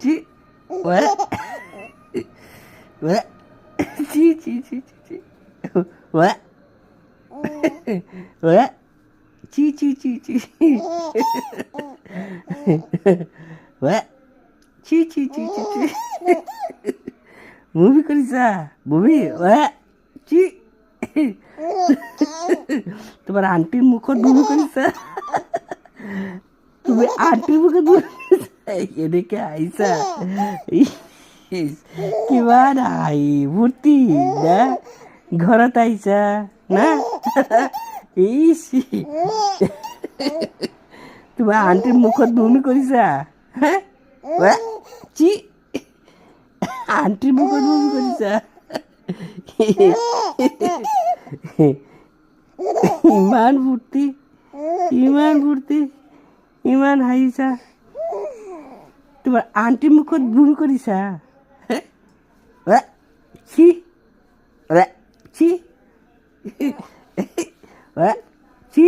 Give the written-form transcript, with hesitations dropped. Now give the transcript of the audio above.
C C C C C C C C C C C C C C movie কৰিছা movie C তোমাৰ আণ্টিৰ মুখত movie কৰিছা তুমি আণ্টিৰ মুখত মুভি কৰিছা এনেকে আহিছা কিমান হাঁহি ফূৰ্তি না ঘৰত আহিছা না তোমাৰ আণ্টিৰ মুখত বমি কৰিছা চি আণ্টিৰ মুখত বমি কৰিছা ইমান ফূৰ্তি ইমান হাঁহিছা তোমাৰ আণ্টিৰ মুখত বমি কৰিছা চি চি চি